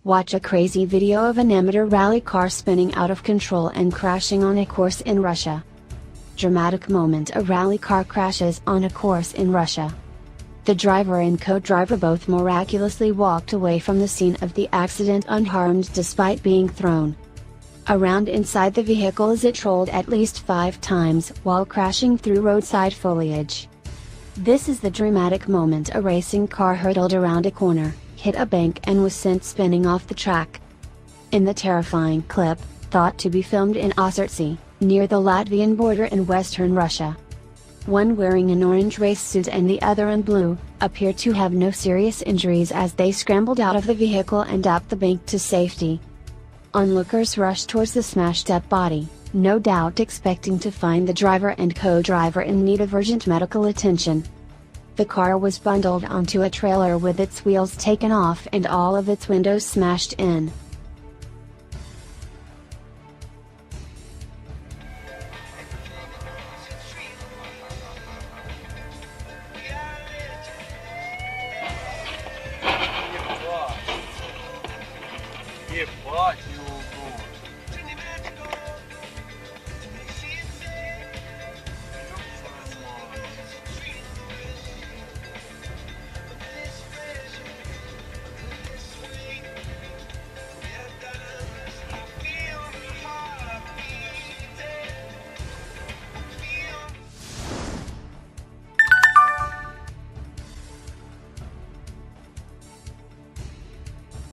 Watch a crazy video of an amateur rally car spinning out of control and crashing on a course in Russia. Dramatic moment: a rally car crashes on a course in Russia. The driver and co-driver both miraculously walked away from the scene of the accident unharmed despite being thrown around inside the vehicle as it rolled at least 5 times while crashing through roadside foliage. This is the dramatic moment: a racing car hurtled around a corner, hit a bank and was sent spinning off the track. In the terrifying clip, thought to be filmed in Ozertsy, near the Latvian border in western Russia, one wearing an orange race suit and the other in blue, appear to have no serious injuries as they scrambled out of the vehicle and up the bank to safety. Onlookers rushed towards the smashed-up body, no doubt expecting to find the driver and co-driver in need of urgent medical attention. The car was bundled onto a trailer with its wheels taken off and all of its windows smashed in.